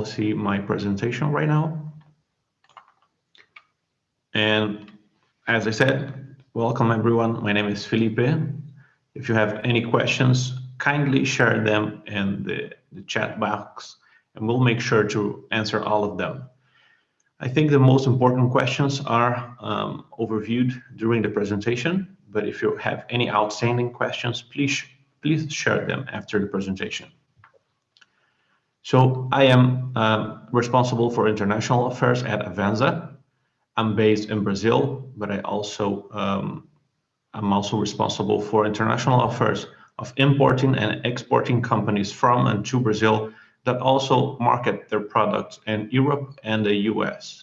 see my presentation right now. And as I said, welcome everyone. My name is Filipe. If you have any questions, kindly share them in the chat box and we'll make sure to answer all of them. I think the most important questions are overviewed during the presentation, but if you have any outstanding questions, please share them after the presentation. So I am responsible for international affairs at Avanzza. I'm based in Brazil, but I'm also responsible for international affairs of importing and exporting companies from and to Brazil that also market their products in Europe and the US.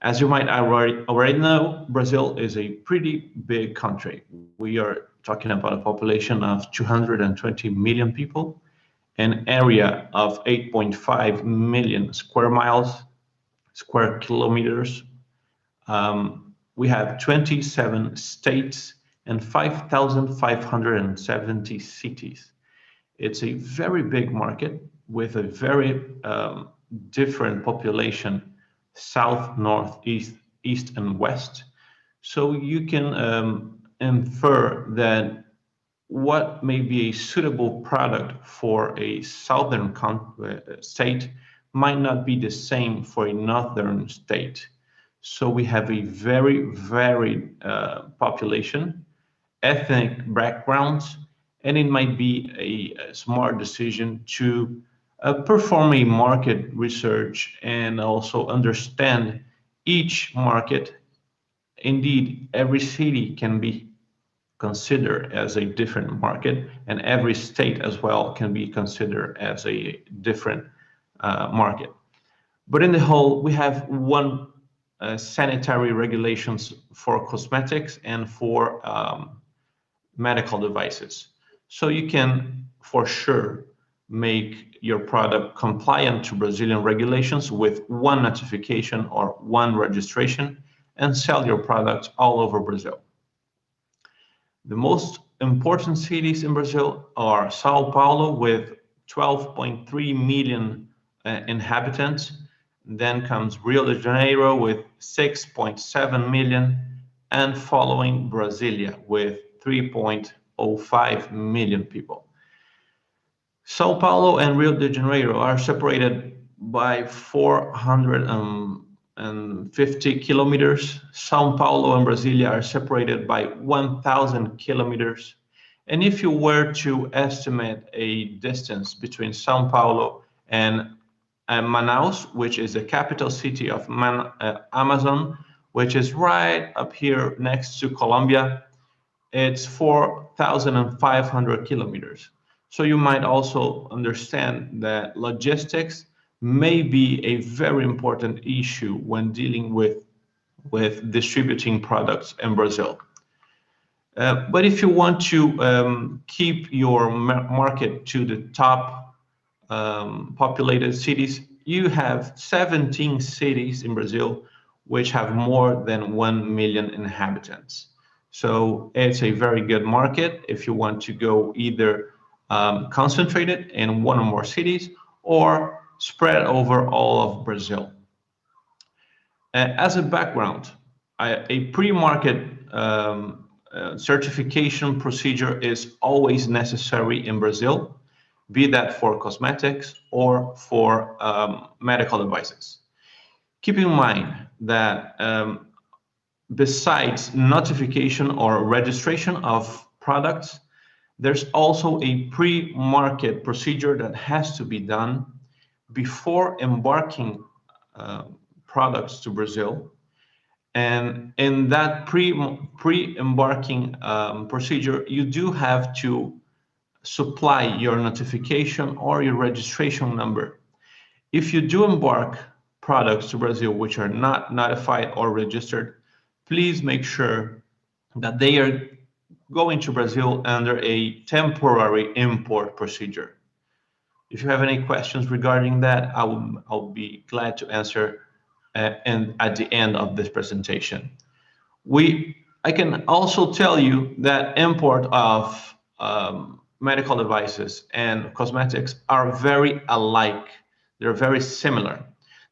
As you might already know, Brazil is a pretty big country. We are talking about a population of 220 million people, an area of 8.5 million square kilometers. We have 27 states and 5,570 cities. It's a very big market with a very different population, south, north, east, and west. So you can infer that what may be a suitable product for a southern state might not be the same for a northern state. So we have a very varied population, ethnic backgrounds, and it might be a smart decision to perform a market research and also understand each market. Indeed, every city can be considered as a different market, and every state as well can be considered as a different market. But in the whole, we have one sanitary regulations for cosmetics and for medical devices. So you can, for sure, make your product compliant to Brazilian regulations with one notification or one registration and sell your products all over Brazil. The most important cities in Brazil are Sao Paulo with 12.3 million inhabitants. Then comes Rio de Janeiro with 6.7 million, and following Brasilia with 3.05 million people. Sao Paulo and Rio de Janeiro are separated by 450 kilometers. Sao Paulo and Brasilia are separated by 1,000 kilometers. And if you were to estimate a distance between Sao Paulo and Manaus, which is the capital city of Amazon, which is right up here next to Colombia, it's 4,500 kilometers. So you might also understand that logistics may be a very important issue when dealing with distributing products in Brazil. But if you want to keep your market to the top populated cities, you have 17 cities in Brazil which have more than 1 million inhabitants. So it's a very good market if you want to go either concentrated in one or more cities or spread over all of Brazil. As a background, a pre-market certification procedure is always necessary in Brazil, be that for cosmetics or for medical devices. Keep in mind that besides notification or registration of products, there's also a pre-market procedure that has to be done before embarking products to Brazil. And in that pre-embarking procedure, you do have to supply your notification or your registration number. If you do embark products to Brazil which are not notified or registered, please make sure that they are going to Brazil under a temporary import procedure. If you have any questions regarding that, I'll be glad to answer at the end of this presentation. I can also tell you that import of medical devices and cosmetics are very alike. They're very similar.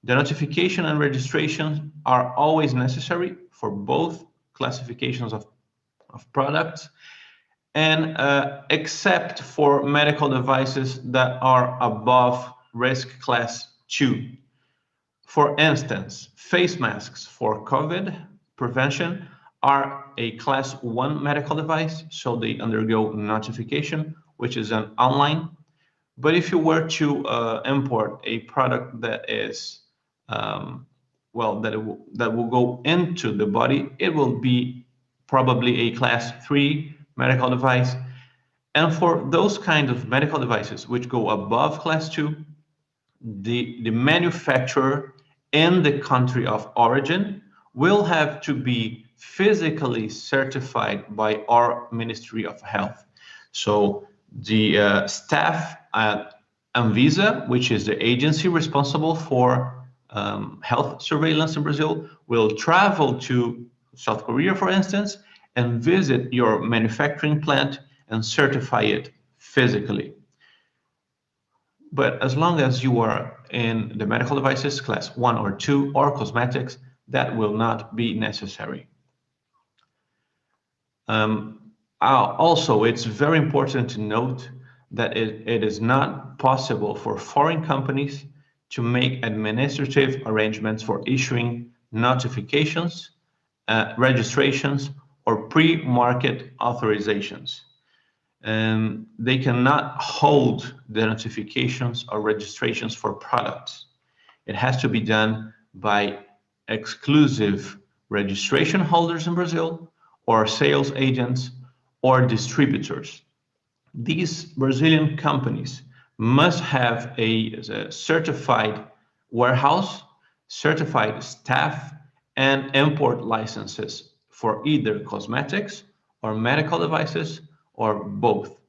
The notification and registration are always necessary for both classifications of products, and except for medical devices that are above risk class 2. For instance, face masks for COVID prevention are a class 1 medical device, so they undergo notification, which is an online. But if you were to import a product that is, that will go into the body, it will be probably a class 3 medical device. And for those kinds of medical devices which go above class 2, the manufacturer in the country of origin will have to be physically certified by our Ministry of Health. So the staff at Anvisa, which is the agency responsible for health surveillance in Brazil, will travel to South Korea, for instance, and visit your manufacturing plant and certify it physically. But as long as you are in the medical devices class 1 or 2 or cosmetics, that will not be necessary. Also, it's very important to note that it is not possible for foreign companies to make administrative arrangements for issuing notifications, registrations, or pre-market authorizations. They cannot hold the notifications or registrations for products. It has to be done by exclusive registration holders in Brazil, or sales agents, or distributors. These Brazilian companies must have a certified warehouse, certified staff, and import licenses for either cosmetics or medical devices, or both.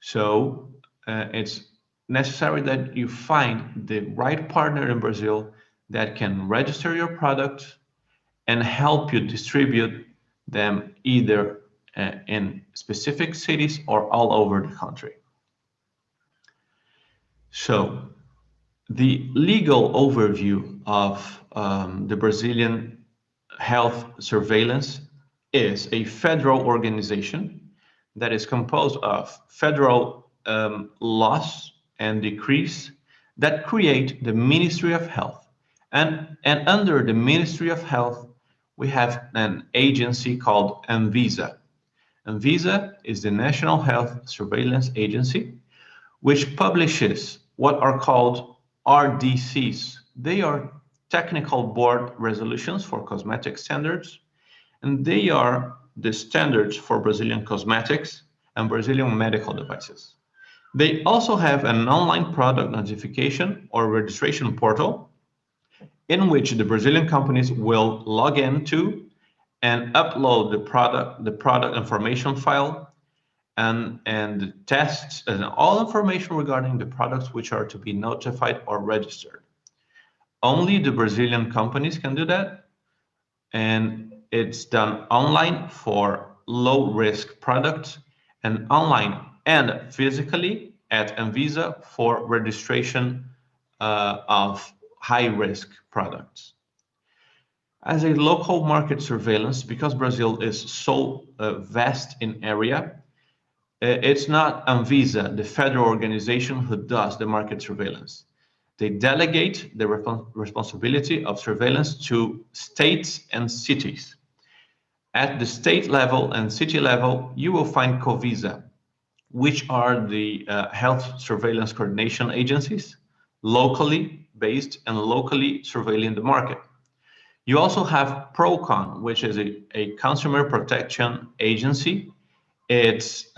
So it's necessary that you find the right partner in Brazil that can register your product and help you distribute them either in specific cities or all over the country. So the legal overview of the Brazilian health surveillance is a federal organization that is composed of federal laws and decrees that create the Ministry of Health. And under the Ministry of Health, we have an agency called Anvisa. Anvisa is the National Health Surveillance Agency, which publishes what are called RDCs. They are technical board resolutions for cosmetic standards, and they are the standards for Brazilian cosmetics and Brazilian medical devices. They also have an online product notification or registration portal in which the Brazilian companies will log into and upload the product information file and tests and all information regarding the products which are to be notified or registered. Only the Brazilian companies can do that, and it's done online for low-risk products, and online and physically at Anvisa for registration of high-risk products. As a local market surveillance, because Brazil is so vast in area, it's not Anvisa, the federal organization, who does the market surveillance. They delegate the responsibility of surveillance to states and cities. At the state level and city level, you will find Covisa, which are the health surveillance coordination agencies, locally based and locally surveilling the market. You also have PROCON, which is a consumer protection agency. It's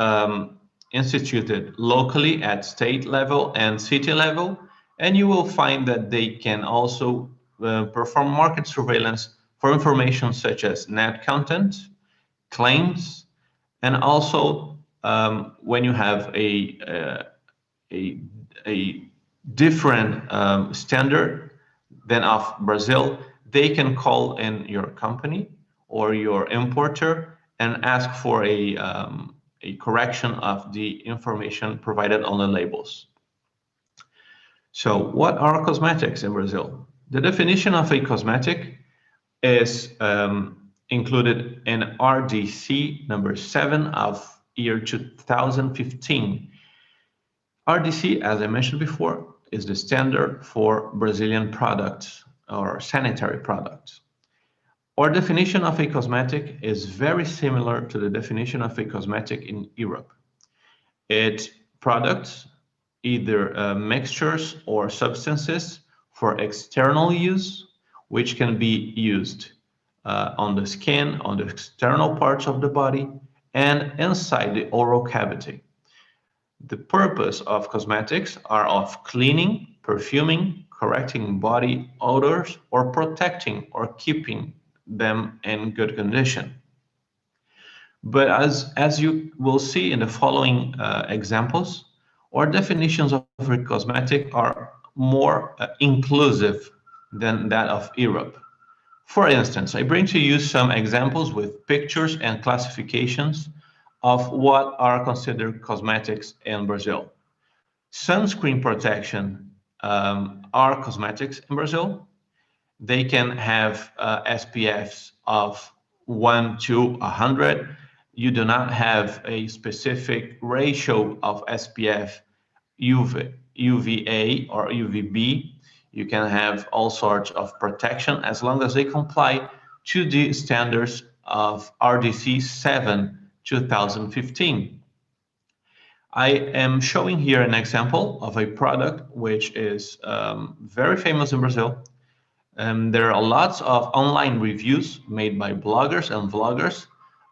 instituted locally at state level and city level, and you will find that they can also perform market surveillance for information such as net content, claims, and also when you have a different standard than of Brazil, they can call in your company or your importer and ask for a correction of the information provided on the labels. So what are cosmetics in Brazil? The definition of a cosmetic is included in RDC number 7 of year 2015. RDC, as I mentioned before, is the standard for Brazilian products or sanitary products. Our definition of a cosmetic is very similar to the definition of a cosmetic in Europe. It's products, either mixtures or substances for external use, which can be used on the skin, on the external parts of the body, and inside the oral cavity. The purpose of cosmetics are of cleaning, perfuming, correcting body odors, or protecting or keeping them in good condition. But as you will see in the following examples, our definitions of a cosmetic are more inclusive than that of Europe. For instance, I bring to you some examples with pictures and classifications of what are considered cosmetics in Brazil. Sunscreen protection are cosmetics in Brazil. They can have SPFs of 1 to 100. You do not have a specific ratio of SPF UVA or UVB. You can have all sorts of protection as long as they comply to the standards of RDC 7 2015. I am showing here an example of a product which is very famous in Brazil. There are lots of online reviews made by bloggers and vloggers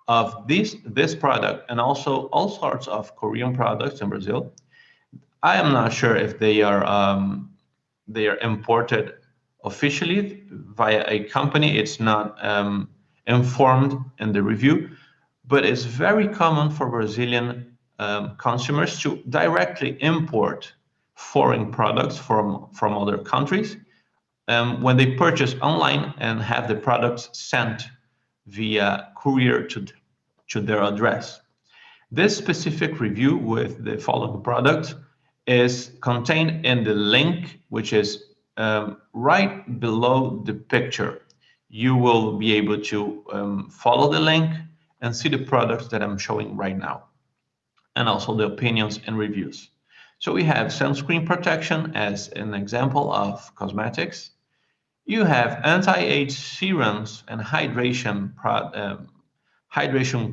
of this product, and also all sorts of Korean products in Brazil. I am not sure if they are imported officially via a company. It's not informed in the review, but it's very common for Brazilian consumers to directly import foreign products from other countries when they purchase online and have the products sent via courier to their address. This specific review with the following product is contained in the link, which is right below the picture. You will be able to follow the link and see the products that I'm showing right now, and also the opinions and reviews. So we have sunscreen protection as an example of cosmetics. You have anti-age serums and hydration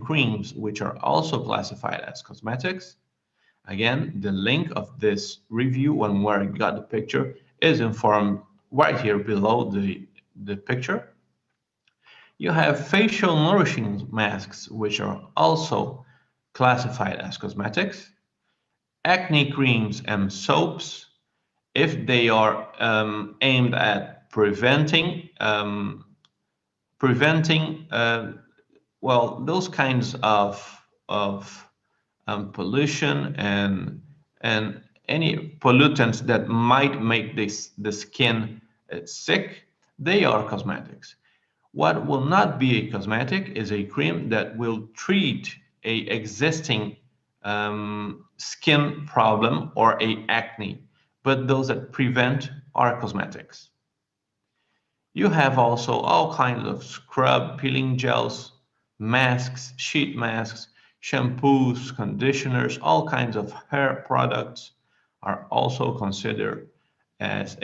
creams, which are also classified as cosmetics. Again, the link of this review, when where I got the picture, is informed right here below the picture. You have facial nourishing masks, which are also classified as cosmetics. Acne creams and soaps, if they are aimed at preventing well, those kinds of pollution and any pollutants that might make the skin sick, they are cosmetics. What will not be a cosmetic is a cream that will treat a existing skin problem or a acne, but those that prevent are cosmetics. You have also all kinds of scrub, peeling gels, masks, sheet masks, shampoos, conditioners, all kinds of hair products are also considered as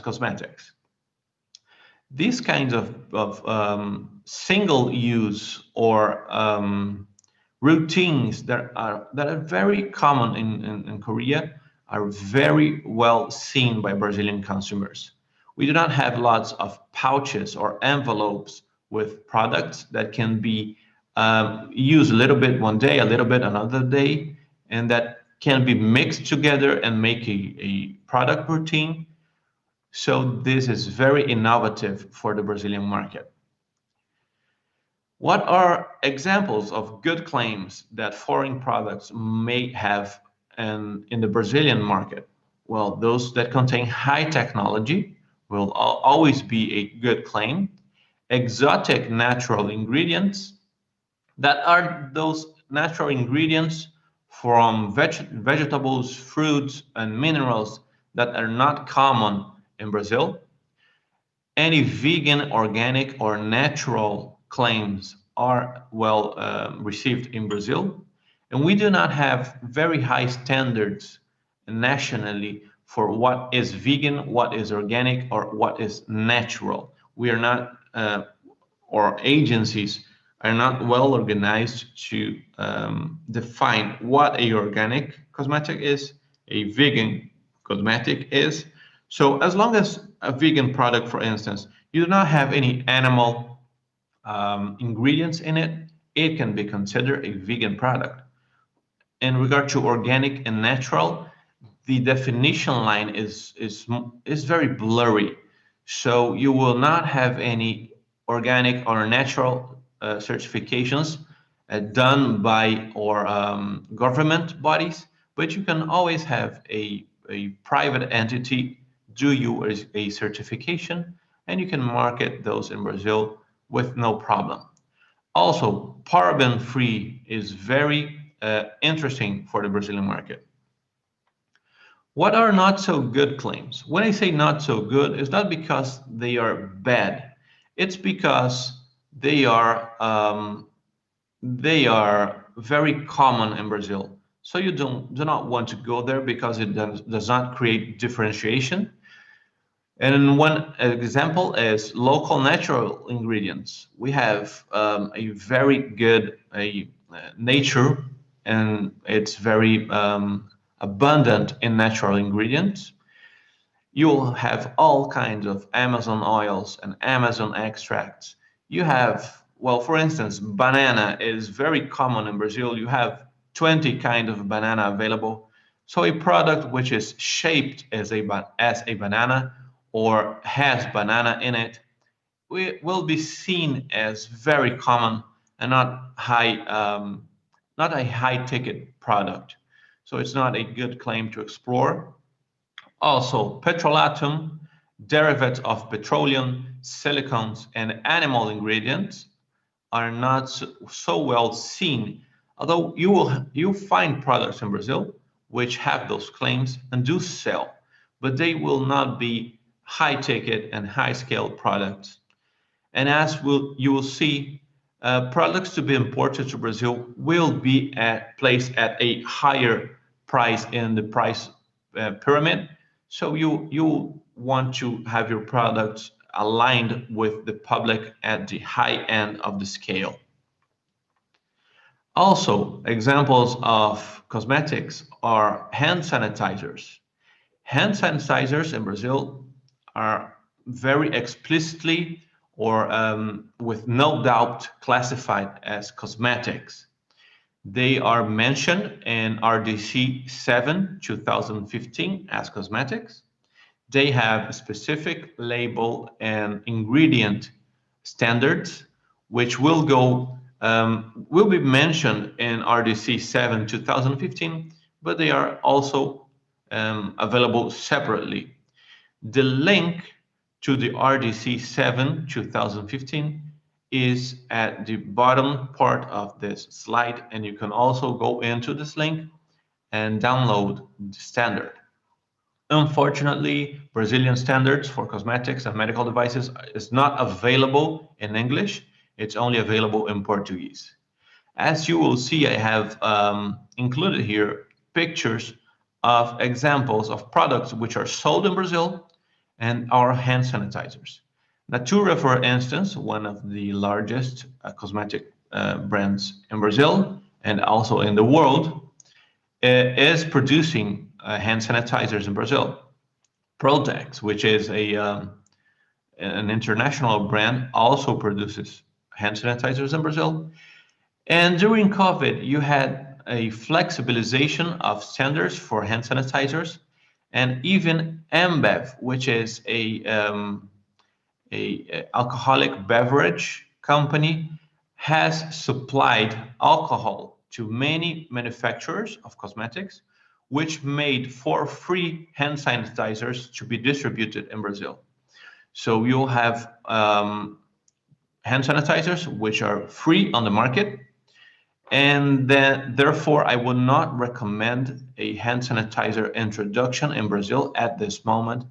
cosmetics. These kinds of single-use or routines that are very common in Korea are very well seen by Brazilian consumers. We do not have lots of pouches or envelopes with products that can be used a little bit one day, a little bit another day, and that can be mixed together and make a product routine. So this is very innovative for the Brazilian market. What are examples of good claims that foreign products may have in the Brazilian market? Well, those that contain high technology will always be a good claim. Exotic natural ingredients, that are those natural ingredients from vegetables, fruits, and minerals that are not common in Brazil. Any vegan, organic, or natural claims are well received in Brazil. And we do not have very high standards nationally for what is vegan, what is organic, or what is natural. We are not, or agencies are not well organized to define what a organic cosmetic is, a vegan cosmetic is. So as long as a vegan product, for instance, you do not have any animal ingredients in it, it can be considered a vegan product. In regard to organic and natural, the definition line is very blurry. So you will not have any organic or natural certifications done by or government bodies, but you can always have a private entity do you a certification, and you can market those in Brazil with no problem. Also, paraben-free is very interesting for the Brazilian market. What are not so good claims? When I say not so good, it's not because they are bad. It's because they are very common in Brazil. So you do not want to go there because it does not create differentiation. And one example is local natural ingredients. We have a very good nature, and it's very abundant in natural ingredients. You'll have all kinds of Amazon oils and Amazon extracts. You have, well, for instance, banana is very common in Brazil. You have 20 kinds of banana available. So a product which is shaped as a banana or has banana in it will be seen as very common and not a high ticket product. So it's not a good claim to explore. Also, petrolatum, derivatives of petroleum, silicones, and animal ingredients are not so well seen. Although you find products in Brazil which have those claims and do sell, but they will not be high ticket and high scale products. And as you will see, products to be imported to Brazil will be placed at a higher price in the price pyramid. So you want to have your products aligned with the public at the high end of the scale. Also, examples of cosmetics are hand sanitizers. Hand sanitizers in Brazil are very explicitly or with no doubt classified as cosmetics. They are mentioned in RDC 7 2015 as cosmetics. They have specific label and ingredient standards, which will be mentioned in RDC 7 2015, but they are also available separately. The link to the RDC 7 2015 is at the bottom part of this slide, and you can also go into this link and download the standard. Unfortunately, Brazilian standards for cosmetics and medical devices is not available in English. It's only available in Portuguese. As you will see, I have included here pictures of examples of products which are sold in Brazil and are hand sanitizers. Natura, for instance, one of the largest cosmetic brands in Brazil and also in the world, is producing hand sanitizers in Brazil. Protex, which is an international brand, also produces hand sanitizers in Brazil. And during COVID, you had a flexibilization of standards for hand sanitizers, and even Ambev, which is a alcoholic beverage company, has supplied alcohol to many manufacturers of cosmetics, which made for free hand sanitizers to be distributed in Brazil. So you'll have hand sanitizers which are free on the market, And then, therefore, I would not recommend a hand sanitizer introduction in Brazil at this moment,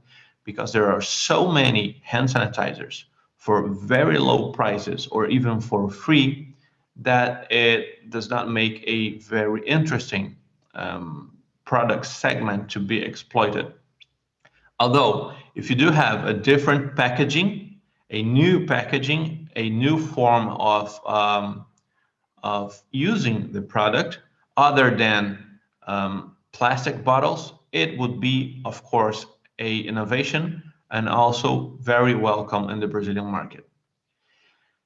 because there are so many hand sanitizers for very low prices or even for free that it does not make a very interesting product segment to be exploited. Although, if you do have a different packaging, a new form of using the product other than plastic bottles, it would be, of course, a innovation and also very welcome in the Brazilian market.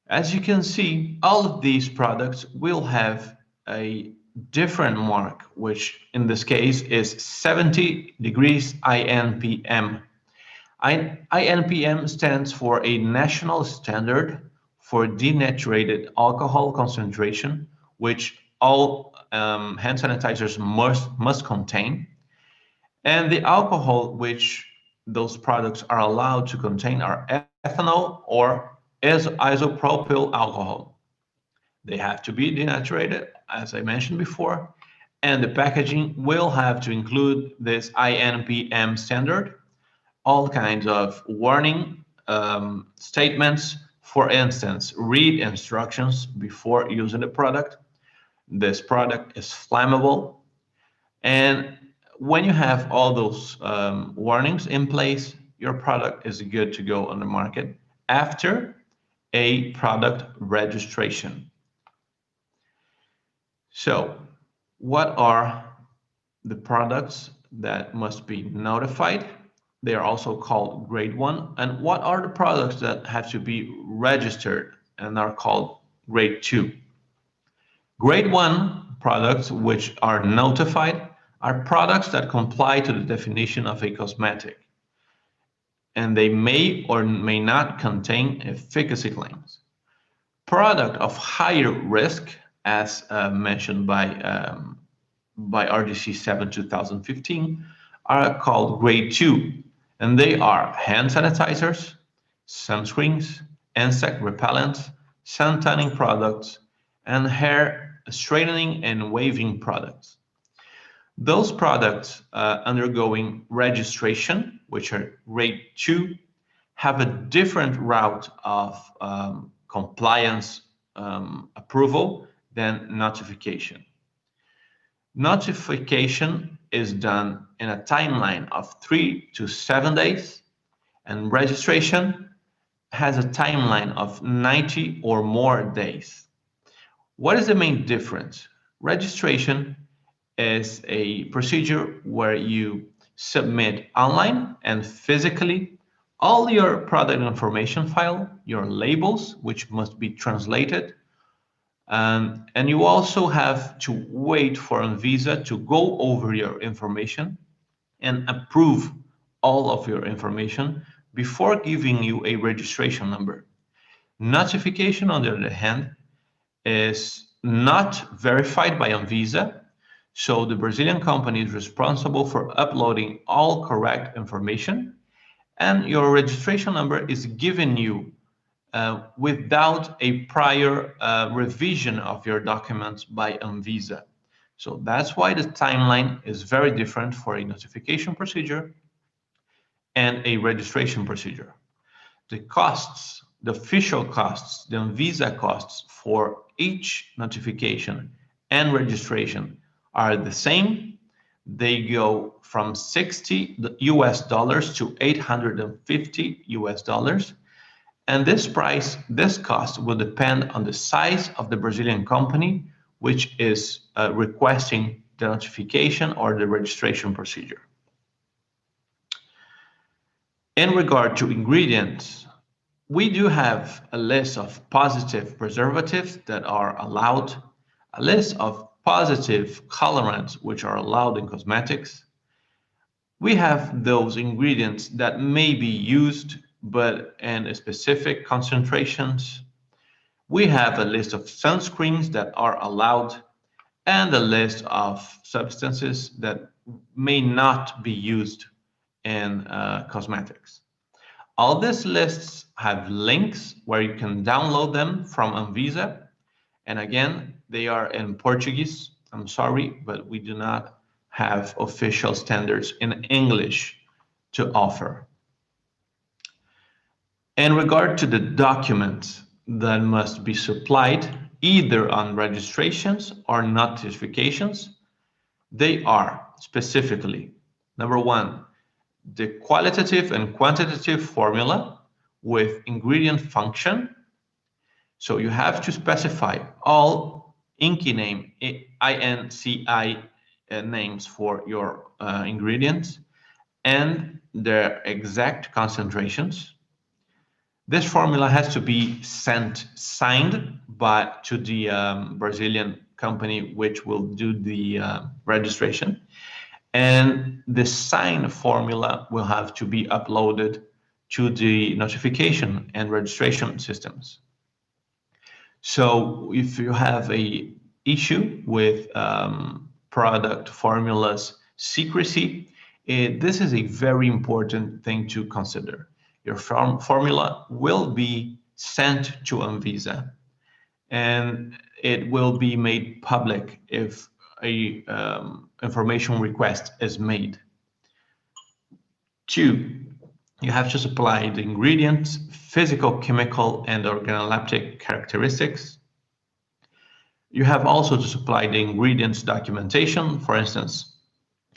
As you can see, all of these products will have a different mark, which in this case is 70 degrees INPM. INPM stands for a national standard for denatured alcohol concentration, which all hand sanitizers must contain. And the alcohol which those products are allowed to contain are ethanol or isopropyl alcohol. They have to be denatured, as I mentioned before, and the packaging will have to include this INPM standard, all kinds of warning statements. For instance, read instructions before using the product. This product is flammable. And when you have all those warnings in place, your product is good to go on the market after a product registration. So, what are the products that must be notified? They are also called grade 1. And what are the products that have to be registered and are called grade 2? Grade 1 products which are notified are products that comply to the definition of a cosmetic, and they may or may not contain efficacy claims. Product of higher risk, as mentioned by RDC 7 2015, are called grade 2, and they are hand sanitizers, sunscreens, insect repellents, sun tanning products, and hair straightening and waving products. Those products undergoing registration, which are grade 2, have a different route of compliance approval than notification. Notification is done in a timeline of 3 to 7 days, and registration has a timeline of 90 or more days. What is the main difference? Registration is a procedure where you submit online and physically all your product information file, your labels, which must be translated, and you also have to wait for Anvisa to go over your information and approve all of your information before giving you a registration number. Notification, on the other hand, is not verified by Anvisa, so the Brazilian company is responsible for uploading all correct information, and your registration number is given you without a prior revision of your documents by Anvisa. So that's why the timeline is very different for a notification procedure and a registration procedure. The costs, the official costs, the Anvisa costs for each notification and registration are the same. They go from $60 to $850. And this cost will depend on the size of the Brazilian company, which is requesting the notification or the registration procedure. In regard to ingredients, we do have a list of positive preservatives that are allowed, a list of positive colorants which are allowed in cosmetics. We have those ingredients that may be used but in specific concentrations. We have a list of sunscreens that are allowed and a list of substances that may not be used in cosmetics. All these lists have links where you can download them from Anvisa. And again, They are in Portuguese. I'm sorry, but we do not have official standards in English to offer. In regard to the documents that must be supplied, either on registrations or notifications, they are specifically, number one, the qualitative and quantitative formula with ingredient function. So you have to specify all INCI name, INCI names for your ingredients and their exact concentrations. This formula has to be signed to the Brazilian company which will do the registration. And the signed formula will have to be uploaded to the notification and registration systems. So if you have a issue with product formulas secrecy, this is a very important thing to consider. Your formula will be sent to Anvisa, and it will be made public if a information request is made. 2, you have to supply the ingredients, physical, chemical, and organoleptic characteristics. You have also to supply the ingredients documentation, for instance,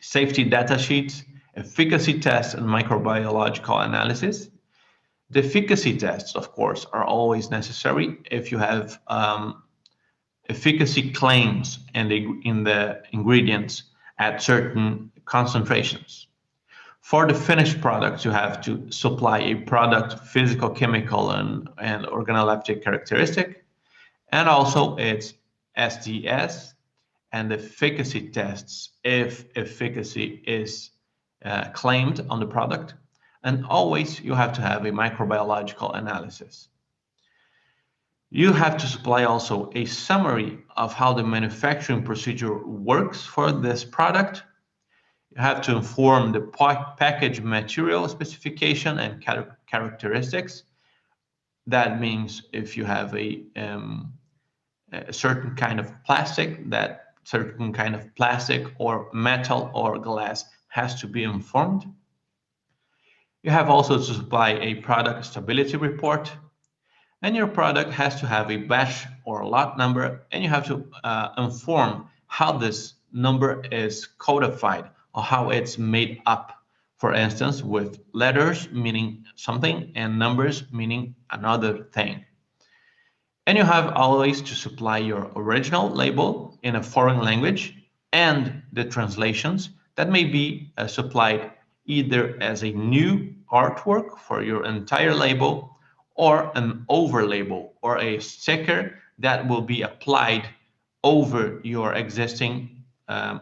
safety data sheets, efficacy tests, and microbiological analysis. The efficacy tests, of course, are always necessary if you have efficacy claims in the ingredients at certain concentrations. For the finished product, you have to supply a product physical, chemical, and organoleptic characteristic, and also its SDS and efficacy tests if efficacy is claimed on the product. And always you have to have a microbiological analysis. You have to supply also a summary of how the manufacturing procedure works for this product. You have to inform the package material specification and characteristics. That means if you have a certain kind of plastic, that certain kind of plastic or metal or glass has to be informed. You have also to supply a product stability report, and your product has to have a batch or lot number, and you have to inform how this number is codified or how it's made up. For instance, with letters meaning something and numbers meaning another thing. And you have always to supply your original label in a foreign language and the translations that may be supplied either as a new artwork for your entire label or an over label or a sticker that will be applied over your existing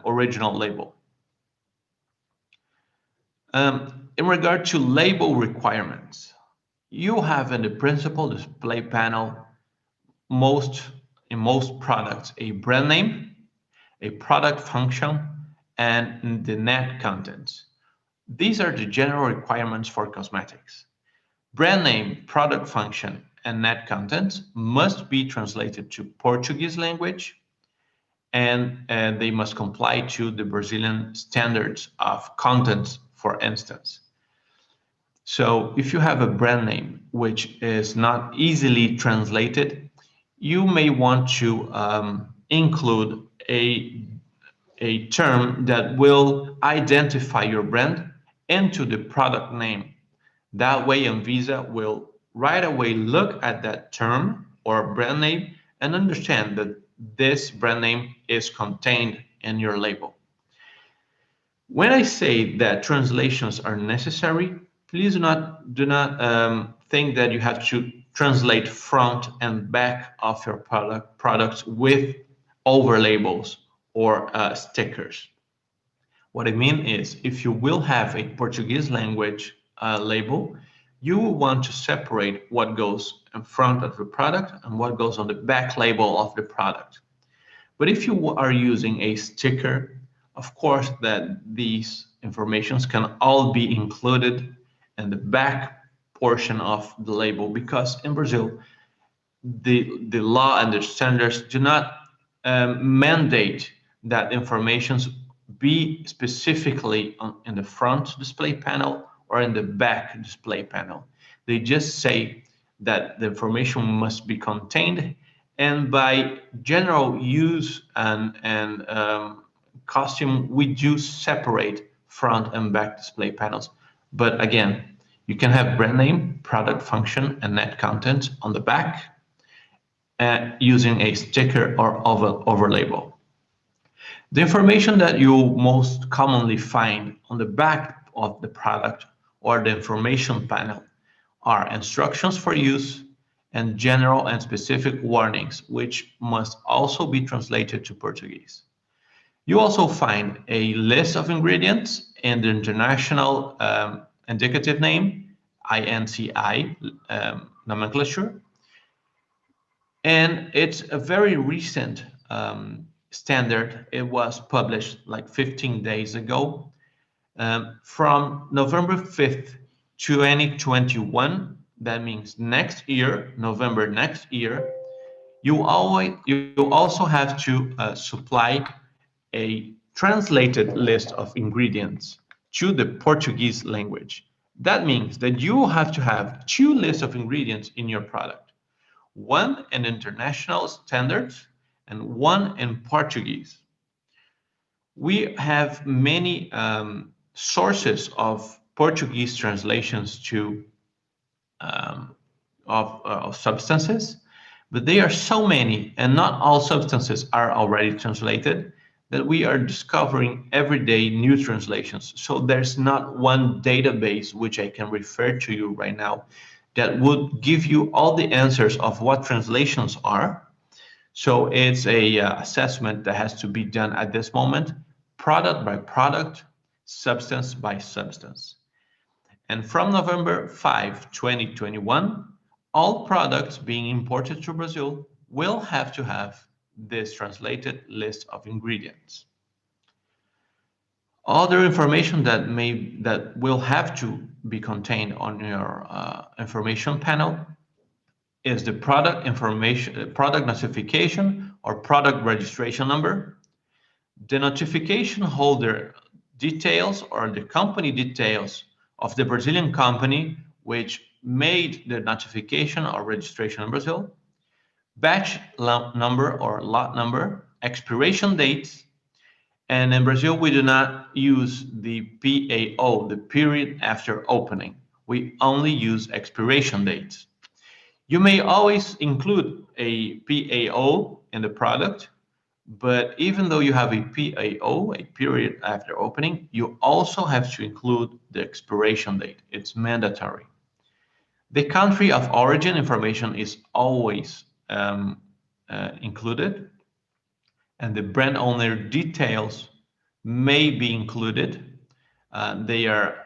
original label. In regard to label requirements, you have in the principal display panel in most products a brand name, a product function, and the net contents. These are the general requirements for cosmetics. Brand name, product function, and net contents must be translated to Portuguese language, and they must comply to the Brazilian standards of contents, for instance. So if you have a brand name which is not easily translated, you may want to include a term that will identify your brand into the product name. That way Anvisa will right away look at that term or brand name and understand that this brand name is contained in your label. When I say that translations are necessary, please do not think that you have to translate front and back of your products with over labels or stickers. What I mean is, if you will have a Portuguese language label, you will want to separate what goes in front of the product and what goes on the back label of the product. But if you are using a sticker, of course that these informations can all be included in the back portion of the label, because in Brazil, the law and the standards do not mandate that informations be specifically in the front display panel or in the back display panel. They just say that the information must be contained, and by general use and costume, we do separate front and back display panels. But again, you can have brand name, product function, and net content on the back using a sticker or over label. The information that you most commonly find on the back of the product or the information panel are instructions for use and general and specific warnings, which must also be translated to Portuguese. You also find a list of ingredients and the international indicative name, INCI nomenclature. And it's a very recent standard. It was published like 15 days ago. From November 5th, 2021, that means next year, November next year, you also have to supply a translated list of ingredients to the Portuguese language. That means that you have to have 2 lists of ingredients in your product, one in international standards and one in Portuguese. We have many sources of Portuguese translations to of substances, but they are so many, and not all substances are already translated, that we are discovering every day new translations. So there's not one database which I can refer to you right now that would give you all the answers of what translations are. So it's a assessment that has to be done at this moment, product by product, substance by substance. And from November 5, 2021, all products being imported to Brazil will have to have this translated list of ingredients. Other information that will have to be contained on your information panel is the product information, product notification or product registration number, the notification holder details or the company details of the Brazilian company which made the notification or registration in Brazil, batch number or lot number, expiration date, and in Brazil we do not use the PAO, the period after opening. We only use expiration dates. You may always include a PAO in the product, but even though you have a PAO, a period after opening, you also have to include the expiration date. It's mandatory. The country of origin information is always included, and the brand owner details may be included. They are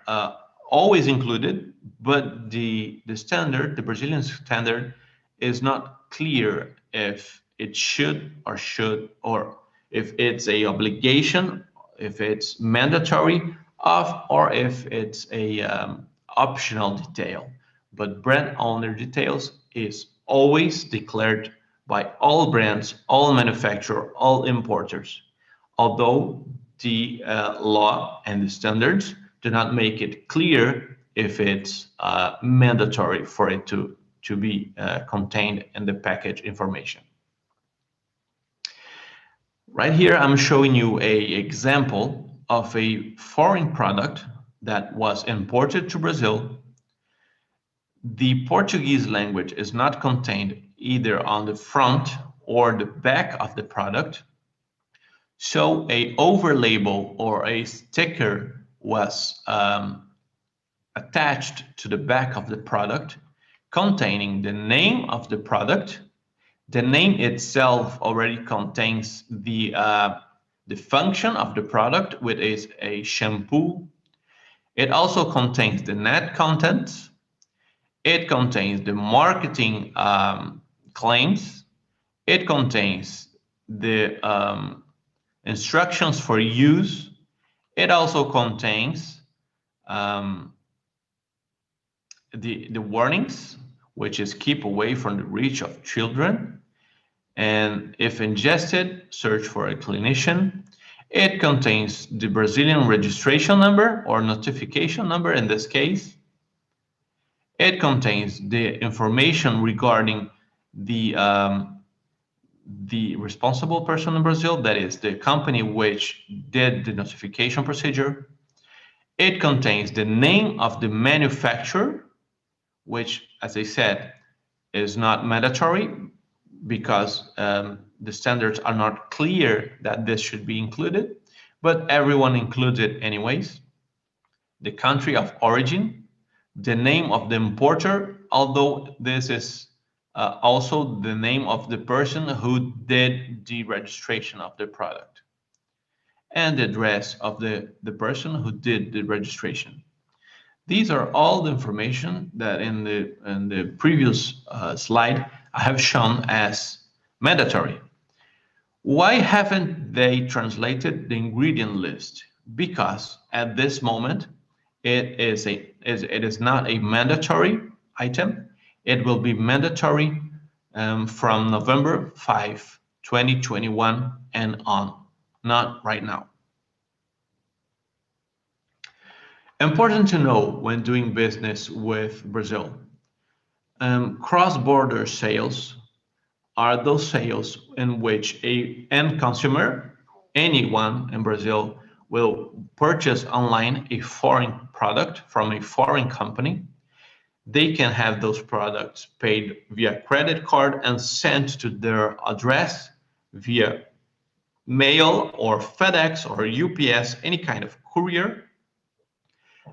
always included, but the standard, the Brazilian standard, is not clear if it should, or if it's a obligation, if it's mandatory, or if it's a optional detail. But brand owner details is always declared by all brands, all manufacturers, all importers, although the law and the standards do not make it clear if it's mandatory for it to be contained in the package information. Right here, I'm showing you an example of a foreign product that was imported to Brazil. The Portuguese language is not contained either on the front or the back of the product. So a over label or a sticker was attached to the back of the product containing the name of the product. The name itself already contains the function of the product, which is a shampoo. It also contains the net content. It contains the marketing claims. It contains the instructions for use. It also contains the warnings, which is keep away from the reach of children. And if ingested, search for a clinician. It contains the Brazilian registration number or notification number in this case. It contains the information regarding the responsible person in Brazil, that is the company which did the notification procedure. It contains the name of the manufacturer, which, as I said, is not mandatory because the standards are not clear that this should be included, but everyone includes it anyways. The country of origin, the name of the importer, although this is also the name of the person who did the registration of the product, and the address of the person who did the registration. These are all the information that in the previous slide I have shown as mandatory. Why haven't they translated the ingredient list? Because at this moment it is not a mandatory item. It will be mandatory from November 5, 2021 and on, not right now. Important to know when doing business with Brazil. Cross-border sales are those sales in which a end consumer, anyone in Brazil, will purchase online a foreign product from a foreign company. They can have those products paid via credit card and sent to their address via mail or FedEx or UPS, any kind of courier.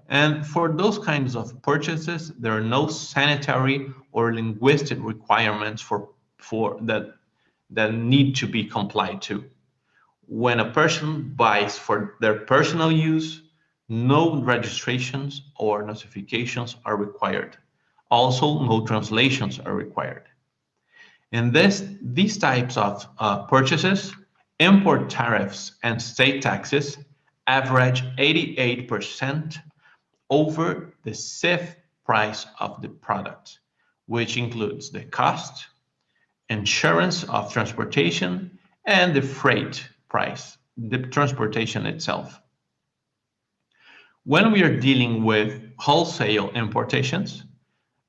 And for those kinds of purchases, there are no sanitary or linguistic requirements for that need to be complied to. When a person buys for their personal use, no registrations or notifications are required. Also, no translations are required. In these types of purchases, import tariffs and state taxes average 88% over the CIF price of the product, which includes the cost, insurance of transportation, and the freight price, the transportation itself. When we are dealing with wholesale importations,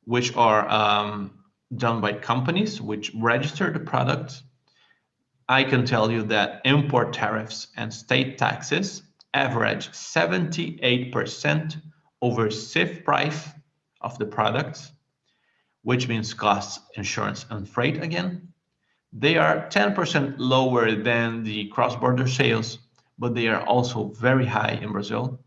which are done by companies which register the product, I can tell you that import tariffs and state taxes average 78% over CIF price of the products, which means costs, insurance, and freight again. They are 10% lower than the cross-border sales, but they are also very high in Brazil.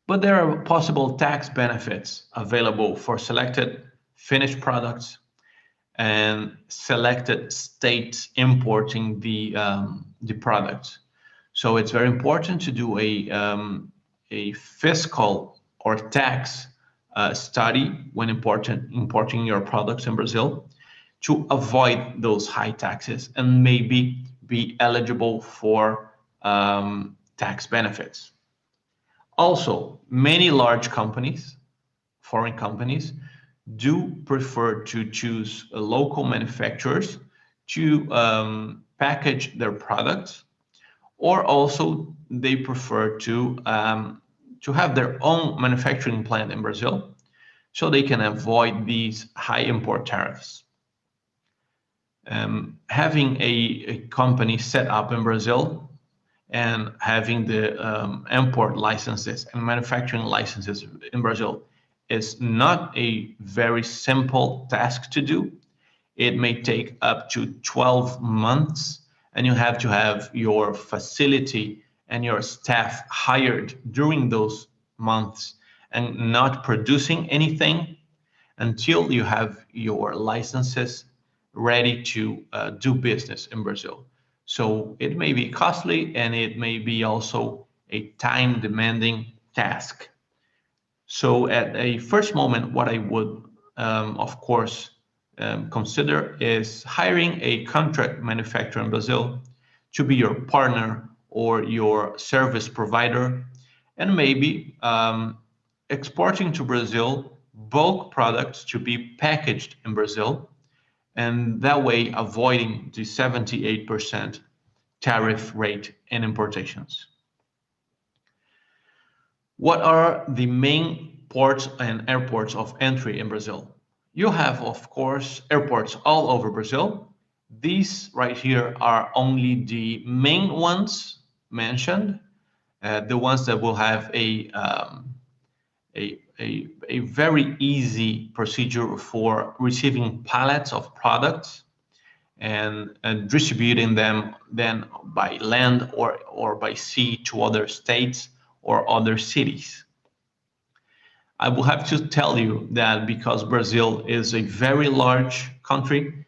But there are possible tax benefits available for selected finished products and selected states importing the products. So it's very important to do a fiscal or tax study when importing your products in Brazil to avoid those high taxes and maybe be eligible for tax benefits. Also, many large companies, foreign companies, do prefer to choose local manufacturers to package their products, or also they prefer to have their own manufacturing plant in Brazil so they can avoid these high import tariffs. Having a company set up in Brazil and having the import licenses and manufacturing licenses in Brazil is not a very simple task to do. It may take up to 12 months, and you have to have your facility and your staff hired during those months and not producing anything until you have your licenses ready to do business in Brazil. So it may be costly, and it may be also a time-demanding task. So at a first moment, what I would, of course, consider is hiring a contract manufacturer in Brazil to be your partner or your service provider, and maybe exporting to Brazil bulk products to be packaged in Brazil and that way avoiding the 78% tariff rate in importations. What are the main ports and airports of entry in Brazil? You have, of course, airports all over Brazil. These right here are only the main ones mentioned, the ones that will have a very easy procedure for receiving pallets of products and distributing them then by land or by sea to other states or other cities. I will have to tell you that because Brazil is a very large country,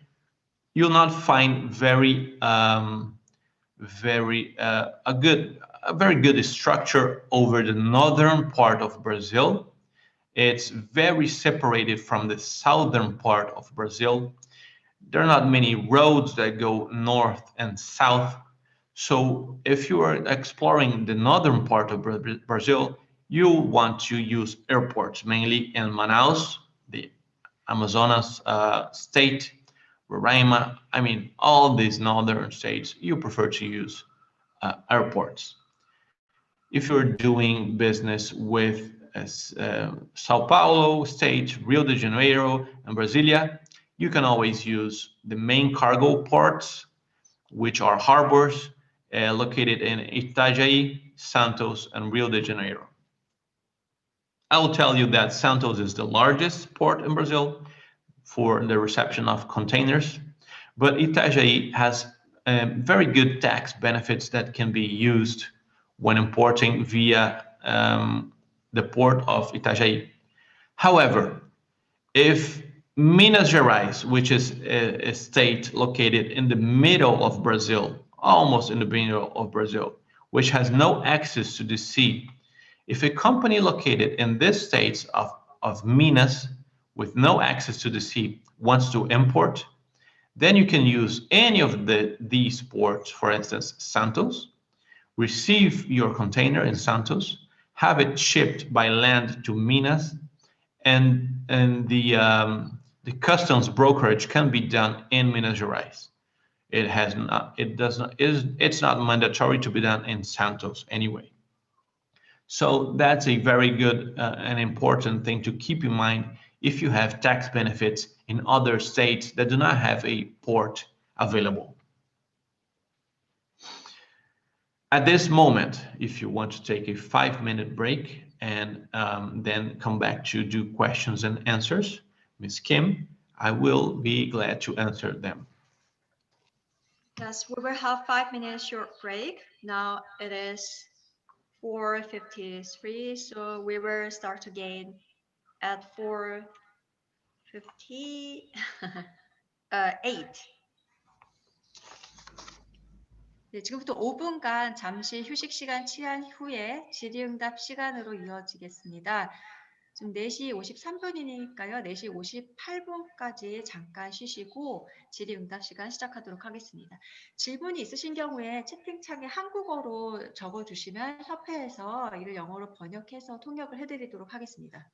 you'll not find a very good structure over the northern part of Brazil. It's very separated from the southern part of Brazil. There are not many roads that go north and south. So if you are exploring the northern part of Brazil, you want to use airports, mainly in Manaus, the Amazonas state, Roraima. I mean, all these northern states, you prefer to use airports. If you're doing business with Sao Paulo state, Rio de Janeiro, and Brasilia, you can always use the main cargo ports, which are harbors located in Itajaí, Santos, and Rio de Janeiro. I will tell you that Santos is the largest port in Brazil for the reception of containers, but Itajaí has very good tax benefits that can be used when importing via the port of Itajaí. However, if Minas Gerais, which is a state located in the middle of Brazil, almost in the middle of Brazil, which has no access to the sea, if a company located in this state of Minas with no access to the sea wants to import, then you can use any of these ports, for instance, Santos, receive your container in Santos, have it shipped by land to Minas, and the customs brokerage can be done in Minas Gerais. It's not mandatory to be done in Santos anyway. So that's a very good and important thing to keep in mind if you have tax benefits in other states that do not have a port available. At this moment, if you want to take a 5-minute break and then come back to do questions and answers, Ms. Kim, I will be glad to answer them. Yes, we will have 5 minutes short break. Now it is 4:53, so we will start again at 4:58. 네, 지금부터 5분간 잠시 휴식 시간 취한 후에 질의응답 시간으로 이어지겠습니다. 지금 4시 53분이니까요. 4시 58분까지 잠깐 쉬시고 질의응답 시간 시작하도록 하겠습니다. 질문이 있으신 경우에 채팅창에 한국어로 적어주시면 협회에서 이를 영어로 번역해서 통역을 해드리도록 하겠습니다.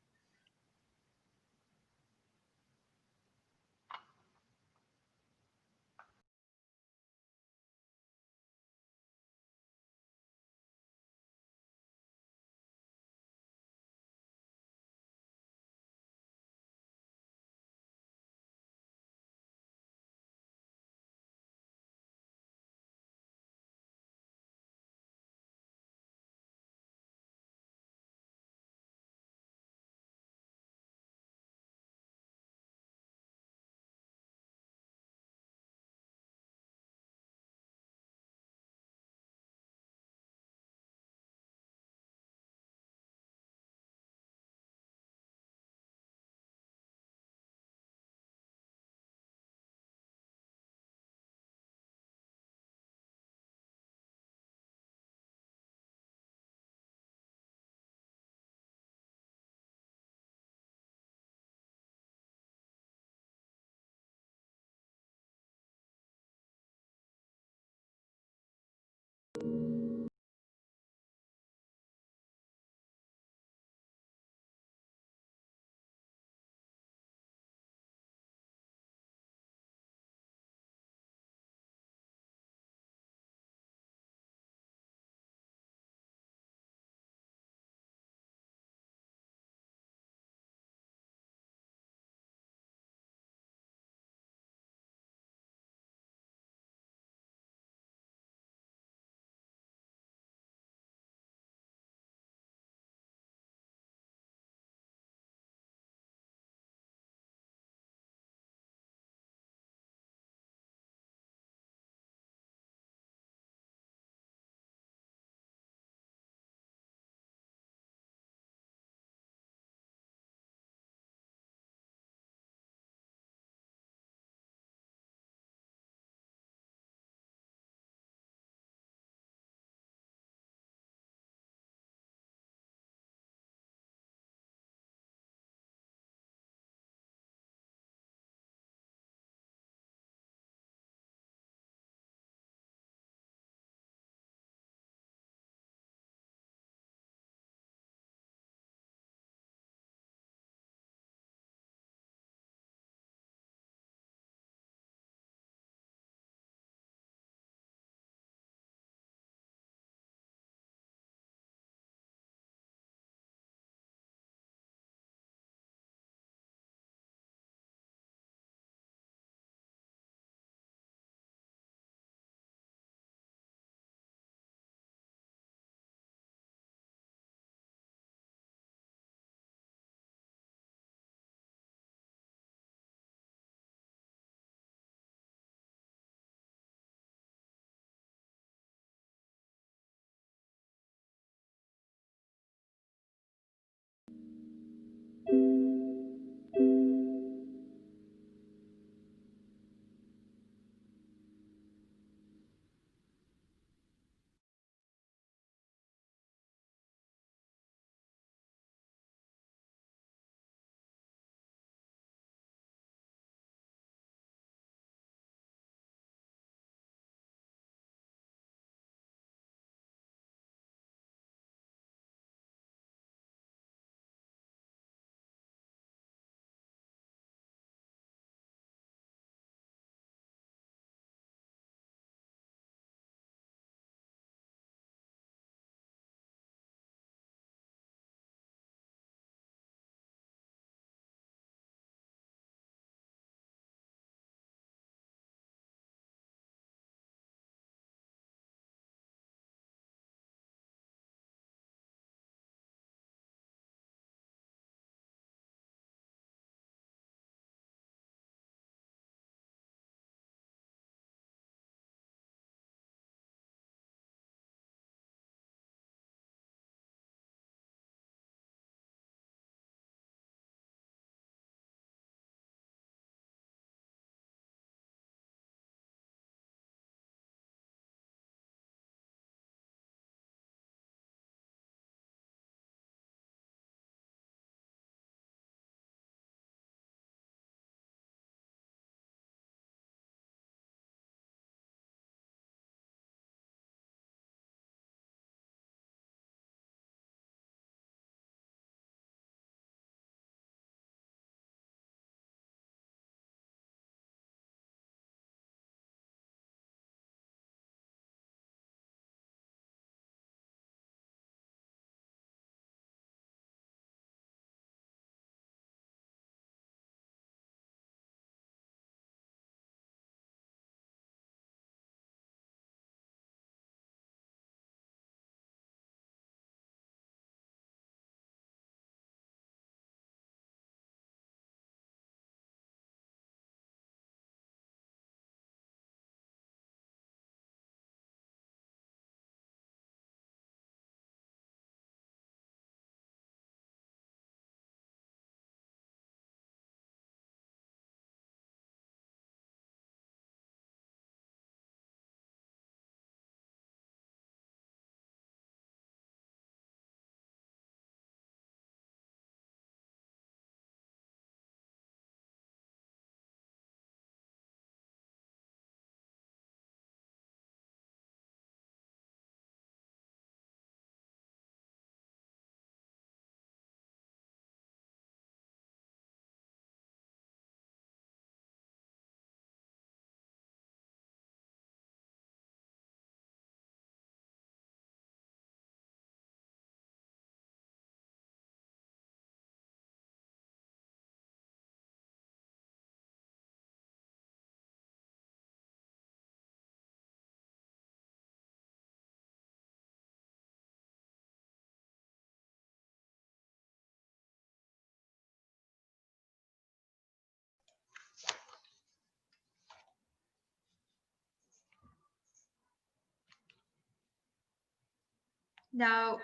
Now,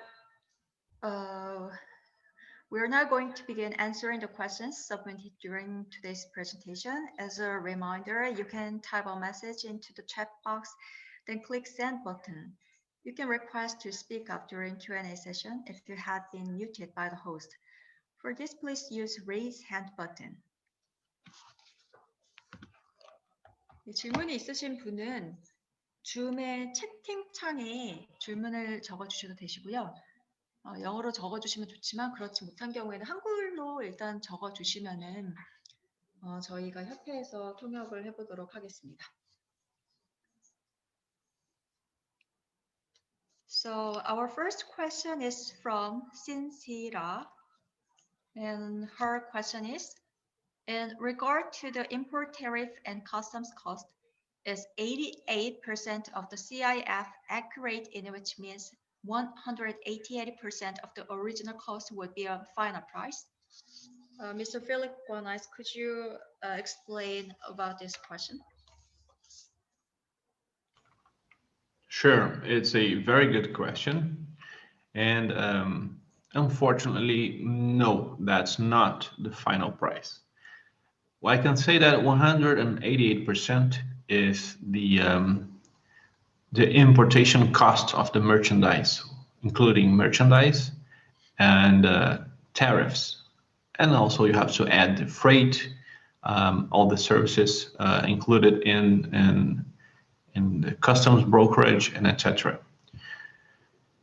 we're now going to begin answering the questions submitted during today's presentation. As a reminder, you can type a message into the chat box, then click send button. You can request to speak up during Q&A session if you have been muted by the host. For this, please use raise hand button. 질문이 있으신 분은 줌의 채팅창에 질문을 적어주셔도 되시고요. 영어로 적어주시면 좋지만 그렇지 못한 경우에는 한글로 일단 적어주시면은 저희가 협회에서 통역을 해보도록 하겠습니다. So our first question is from Sinsira, and her question is, in regard to the import tariff and customs cost, is 88% of the CIF accurate, in which means 188% of the original cost would be a final price? Mr. Filipe Guanaes, could you explain about this question? Sure, it's a very good question. And unfortunately, no, that's not the final price. Well, I can say that 188% is the importation cost of the merchandise, including merchandise and tariffs. And also you have to add the freight, all the services included in the customs brokerage and etc.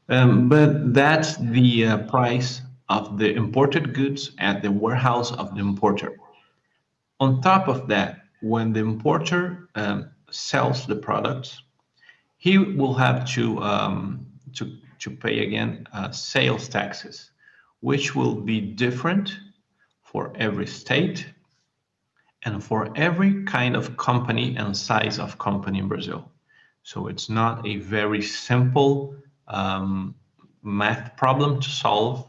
But that's the price of the imported goods at the warehouse of the importer. On top of that, when the importer sells the products, he will have to pay again sales taxes, which will be different for every state and for every kind of company and size of company in Brazil. So it's not a very simple math problem to solve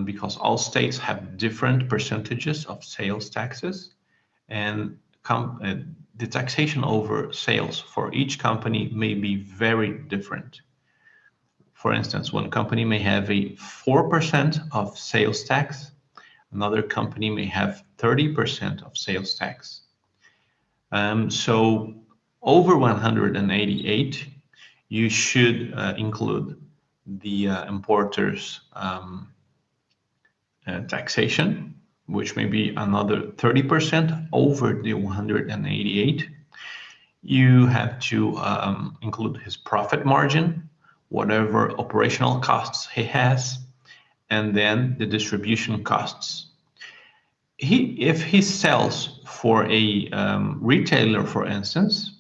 because all states have different percentages of sales taxes, and the taxation over sales for each company may be very different. For instance, one company may have a 4% of sales tax, another company may have 30% of sales tax. So over 188, you should include the importer's taxation, which may be another 30% over the 188. You have to include his profit margin, whatever operational costs he has, and then the distribution costs. If he sells for a retailer, for instance,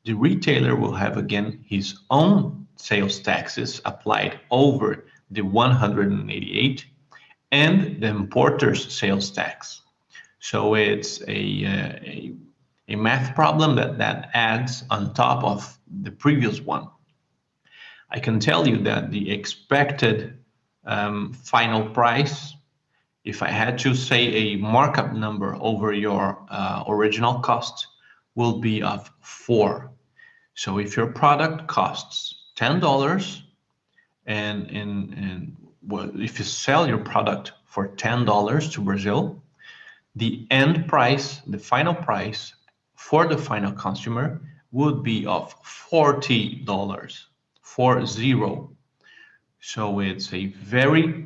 the retailer will have again his own sales taxes applied over the 188 and the importer's sales tax. So it's a math problem that adds on top of the previous one. I can tell you that the expected final price, if I had to say a markup number over your original cost, will be of 4. So if your product costs $10 and well, if you sell your product for $10 to Brazil, the end price, the final price for the final consumer would be of $40, 40. So it's a very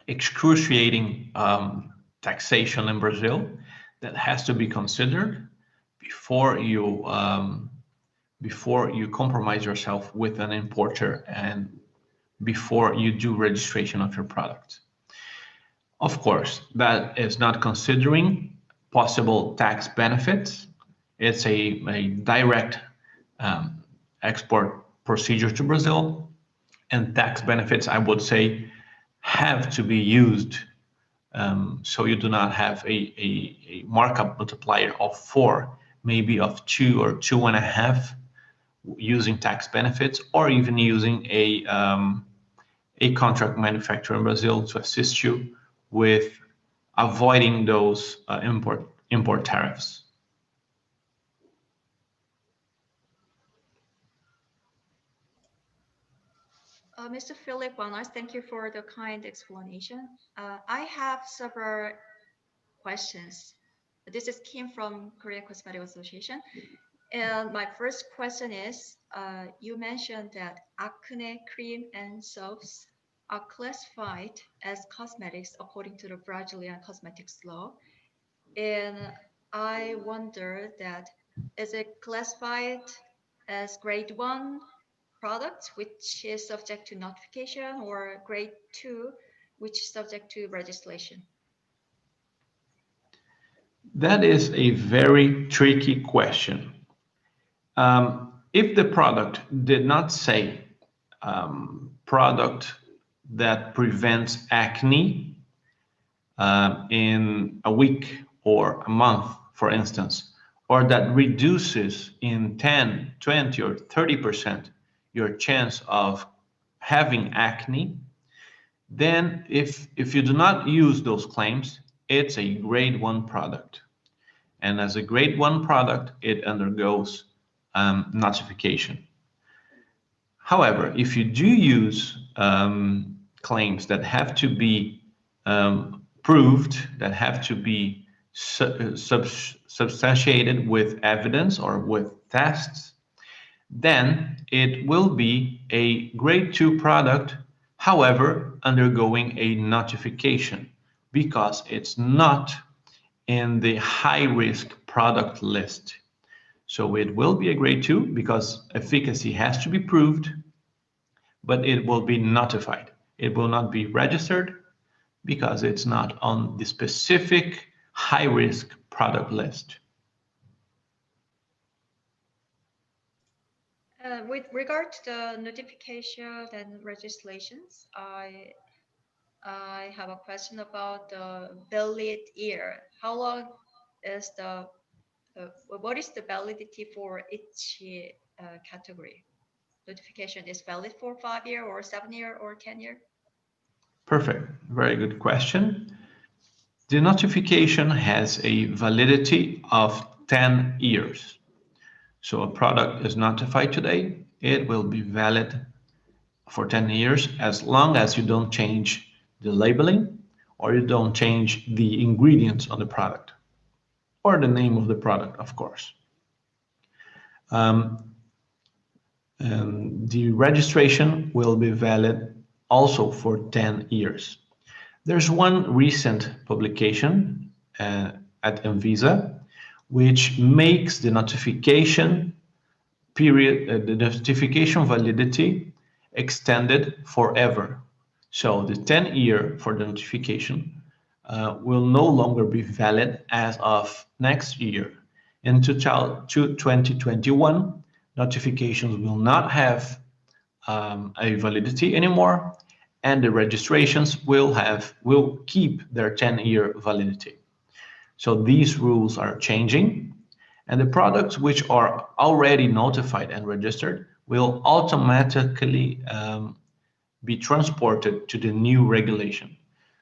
excruciating taxation in Brazil that has to be considered before you compromise yourself with an importer and before you do registration of your product. Of course, that is not considering possible tax benefits. It's a direct export procedure to Brazil, and tax benefits, I would say, have to be used so you do not have a markup multiplier of 4, maybe of 2 or 2.5 using tax benefits, or even using a contract manufacturer in Brazil to assist you with avoiding those import tariffs. Mr. Filipe Guanaes, thank you for the kind explanation. I have several questions. This is Kim from Korean Cosmetic Association. And my first question is, you mentioned that acne cream and soaps are classified as cosmetics according to the Brazilian cosmetics law. And I wonder that is it classified as grade 1 products, which is subject to notification, or grade 2, which is subject to registration? That is a very tricky question. If the product did not say product that prevents acne in a week or a month, for instance, or that reduces in 10, 20, or 30% your chance of having acne, then if you do not use those claims, it's a grade 1 product. And as a grade 1 product, it undergoes notification. However, if you do use claims that have to be proved, that have to be substantiated with evidence or with tests, then it will be a grade 2 product, however, undergoing a notification because it's not in the high-risk product list. So it will be a grade 2 because efficacy has to be proved, but it will be notified. It will not be registered because it's not on the specific high-risk product list. With regard to the notification and registrations, I have a question about the valid year. How long is what is the validity for each category? Notification is valid for 5 year or 7 year or 10 year? Perfect. Very good question. The notification has a validity of 10 years. So a product is notified today, it will be valid for 10 years as long as you don't change the labeling or you don't change the ingredients on the product or the name of the product, of course. And the registration will be valid also for 10 years. There's one recent publication at Anvisa which makes the notification period, the notification validity extended forever. So the 10-year for the notification will no longer be valid as of next year. In 2021, notifications will not have a validity anymore, and the registrations will keep their 10-year validity. So these rules are changing, and the products which are already notified and registered will automatically be transported to the new regulation.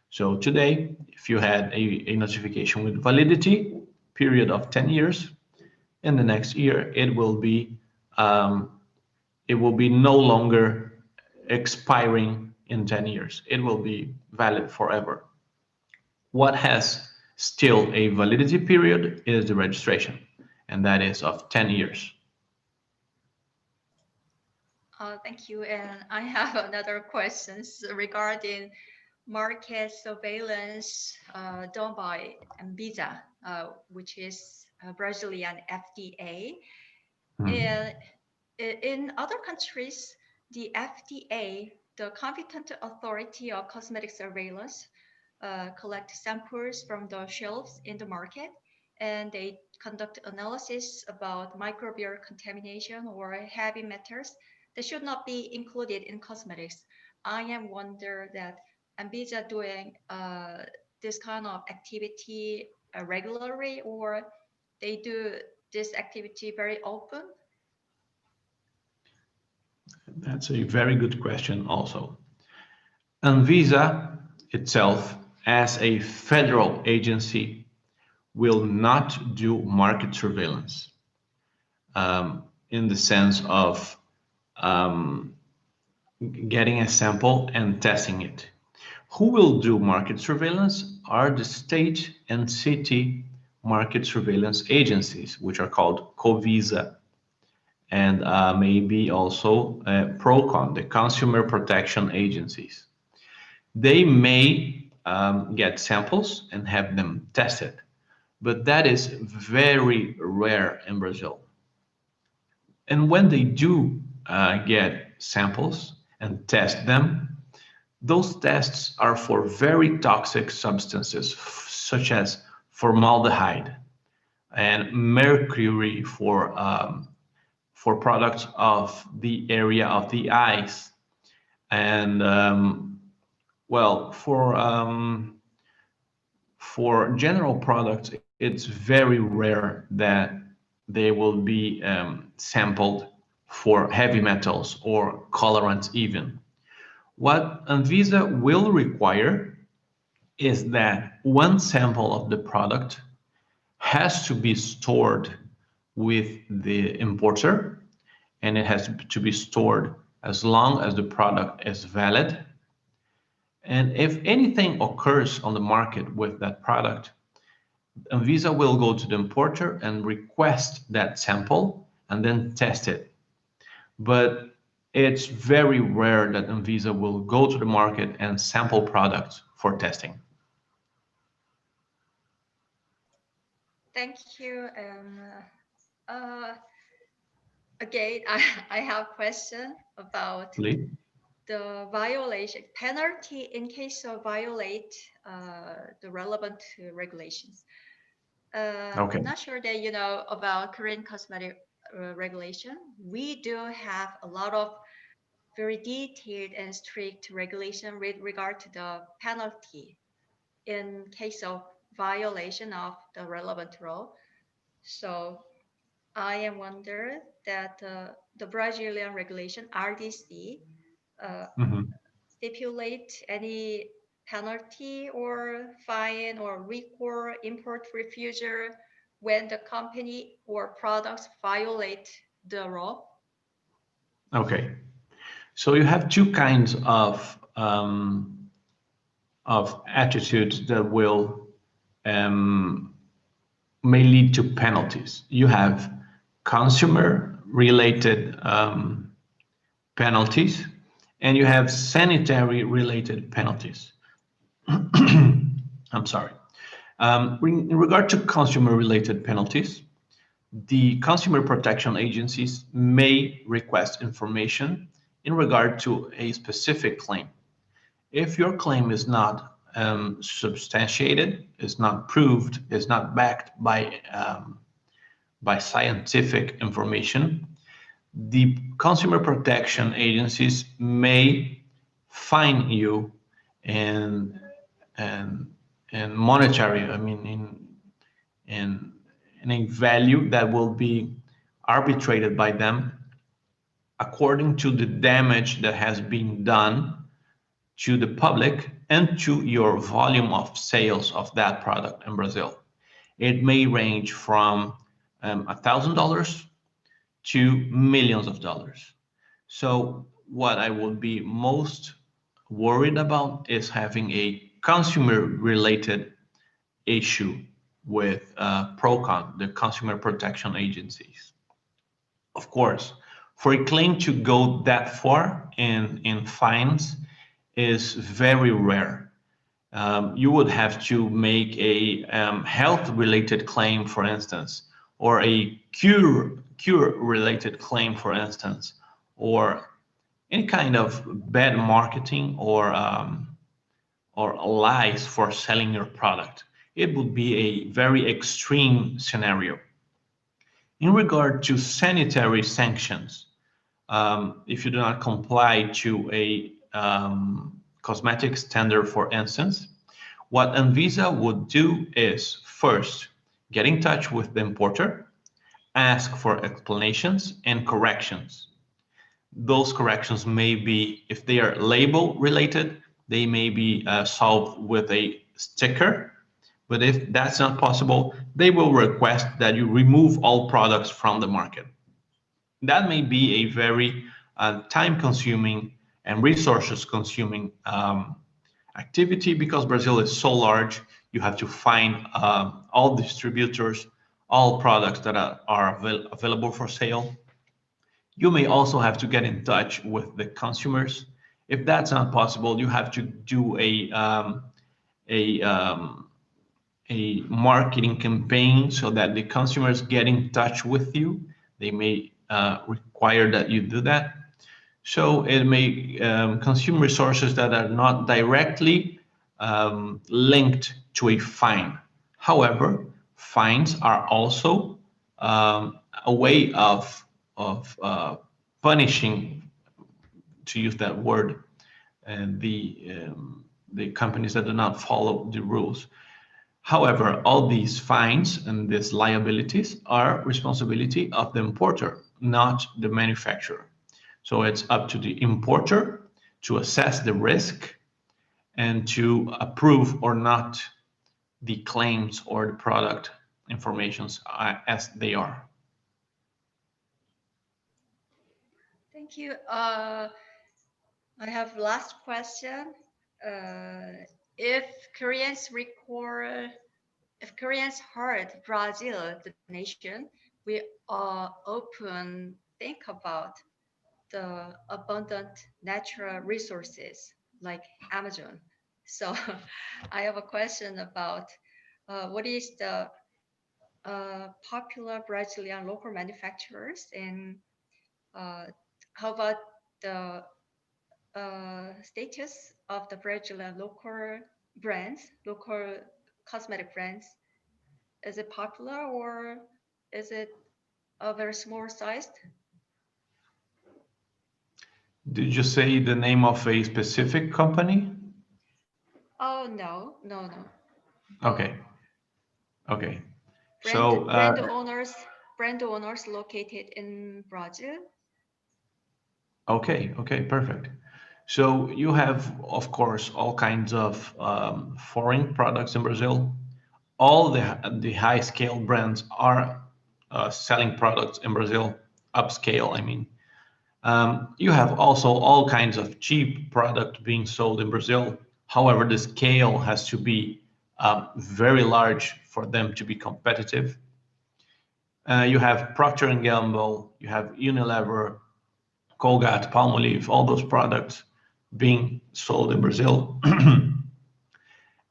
So today, if you had a notification with validity period of 10 years, in the next year it will be no longer expiring in 10 years. It will be valid forever. What has still a validity period is the registration, and that is of 10 years. Thank you. And I have another questions regarding market surveillance done by Anvisa, which is Brazilian FDA. And in other countries, the FDA, the competent authority of cosmetic surveillance, collect samples from the shelves in the market, and they conduct analysis about microbial contamination or heavy metals that should not be included in cosmetics. I am wonder that Anvisa doing this kind of activity regularly, or they do this activity very open? That's a very good question also. Anvisa itself, as a federal agency, will not do market surveillance in the sense of getting a sample and testing it. Who will do market surveillance are the state and city market surveillance agencies, which are called Covisa, and maybe also PROCON, the consumer protection agencies. They may get samples and have them tested, but that is very rare in Brazil. And when they do get samples and test them, those tests are for very toxic substances, such as formaldehyde and mercury for products of the area of the eyes, and well, for general products, it's very rare that they will be sampled for heavy metals or colorants even. What Anvisa will require is that one sample of the product has to be stored with the importer, and it has to be stored as long as the product is valid. And if anything occurs on the market with that product, Anvisa will go to the importer and request that sample and then test it. But it's very rare that Anvisa will go to the market and sample products for testing. Thank you. Again, I have a question about Please. the violation penalty in case of violate the relevant regulations. Okay. I'm not sure that you know about Korean cosmetic regulation. We do have a lot of very detailed and strict regulation with regard to the penalty in case of violation of the relevant law. So I am wonder that the Brazilian regulation RDC stipulate any penalty or fine or recall import refusal when the company or products violate the law? Okay. So you have two kinds of attitudes that will may lead to penalties. You have consumer-related penalties, and you have sanitary-related penalties. I'm sorry. In regard to consumer-related penalties, the consumer protection agencies may request information in regard to a specific claim. If your claim is not substantiated, is not proved, is not backed by scientific information, the consumer protection agencies may fine you in monetary, I mean, in a value that will be arbitrated by them according to the damage that has been done to the public and to your volume of sales of that product in Brazil. It may range from $1,000 to millions of dollars. So what I would be most worried about is having a consumer-related issue with PROCON, the consumer protection agencies. Of course, for a claim to go that far in fines is very rare. You would have to make a health-related claim, for instance, or a cure-related claim, for instance, or any kind of bad marketing or lies for selling your product. It would be a very extreme scenario. In regard to sanitary sanctions, if you do not comply to a cosmetic standard, for instance, what Anvisa would do is first get in touch with the importer, ask for explanations and corrections. Those corrections may be, if they are label related, they may be solved with a sticker. But if that's not possible, they will request that you remove all products from the market. That may be a very time-consuming and resources consuming activity, because Brazil is so large. You have to find all distributors, all products that are available for sale. You may also have to get in touch with the consumers. If that's not possible, you have to do a marketing campaign so that the consumers get in touch with you. They may require that you do that. So it may consume resources that are not directly linked to a fine. However, fines are also a way of punishing, to use that word, and the companies that do not follow the rules. However, all these fines and these liabilities are responsibility of the importer, not the manufacturer. So it's up to the importer to assess the risk and to approve or not the claims or the product informations as they are. Thank you. I have last question. If Koreans heard Brazil, the nation, we often think about the abundant natural resources like Amazon. So I have a question about what is the popular Brazilian local manufacturers, and how about the status of the Brazilian local brands, local cosmetic brands? Is it popular, or is it a very small sized? Did you say the name of a specific company? Oh, no. Okay. Okay. Brand owners located in Brazil. Okay, perfect. So you have, of course, all kinds of foreign products in Brazil. All the high scale brands are selling products in Brazil, upscale, I mean. You have also all kinds of cheap product being sold in Brazil. However, the scale has to be very large for them to be competitive. You have Procter & Gamble, you have Unilever, Colgate, Palmolive, all those products being sold in Brazil.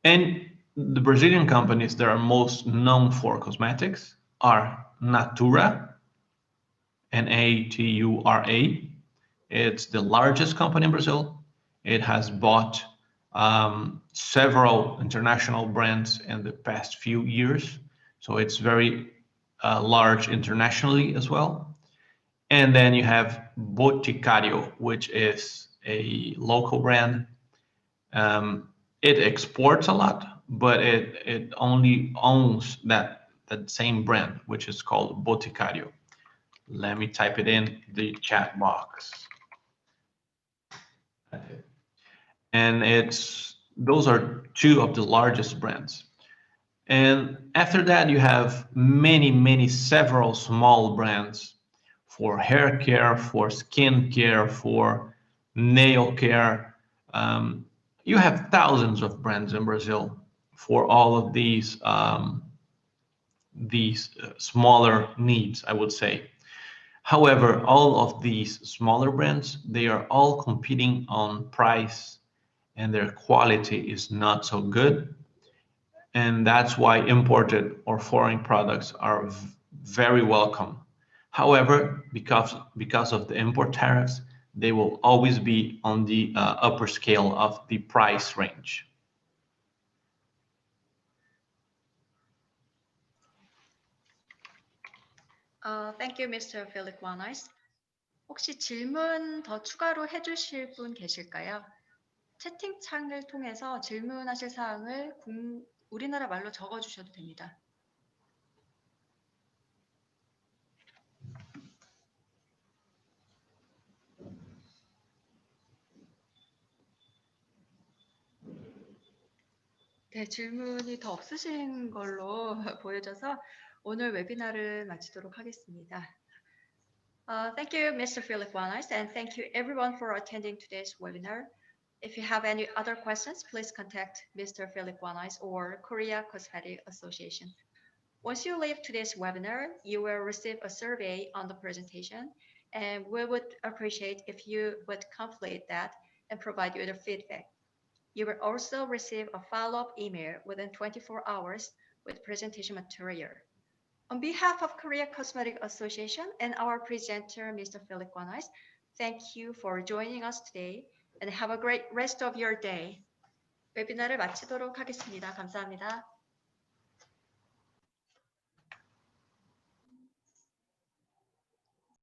And the Brazilian companies that are most known for cosmetics are Natura, Natura. It's the largest company in Brazil. It has bought several international brands in the past few years. So it's very large internationally as well. And then you have Boticário, which is a local brand. It exports a lot, but it only owns that same brand, which is called Boticário. Let me type it in the chat box. And those are two of the largest brands. And after that, you have several small brands for hair care, for skin care, for nail care. You have thousands of brands in Brazil for all of these smaller needs, I would say. However, all of these smaller brands, they are all competing on price, and their quality is not so good. And that's why imported or foreign products are very welcome. However, because of the import tariffs, they will always be on the upper scale of the price range. Thank you, Mr. Filipe Guanaes. 혹시 질문 더 추가로 해주실 분 계실까요? 채팅창을 통해서 질문하실 사항을 우리나라 말로 적어주셔도 됩니다. 네, 질문이 더 없으신 걸로 보여져서 오늘 웨비나를 마치도록 하겠습니다. Thank you, Mr. Filipe Guanaes, and thank you everyone for attending today's webinar. If you have any other questions, please contact Mr. Filipe Guanaes or Korea Cosmetic Association. Once you leave today's webinar, you will receive a survey on the presentation, and we would appreciate if you would complete that and provide you the feedback. You will also receive a follow-up email within 24 hours with presentation material. On behalf of Korea Cosmetic Association and our presenter, Mr. Filipe Guanaes, thank you for joining us today and have a great rest of your day. 웨비나를 마치도록 하겠습니다. 감사합니다.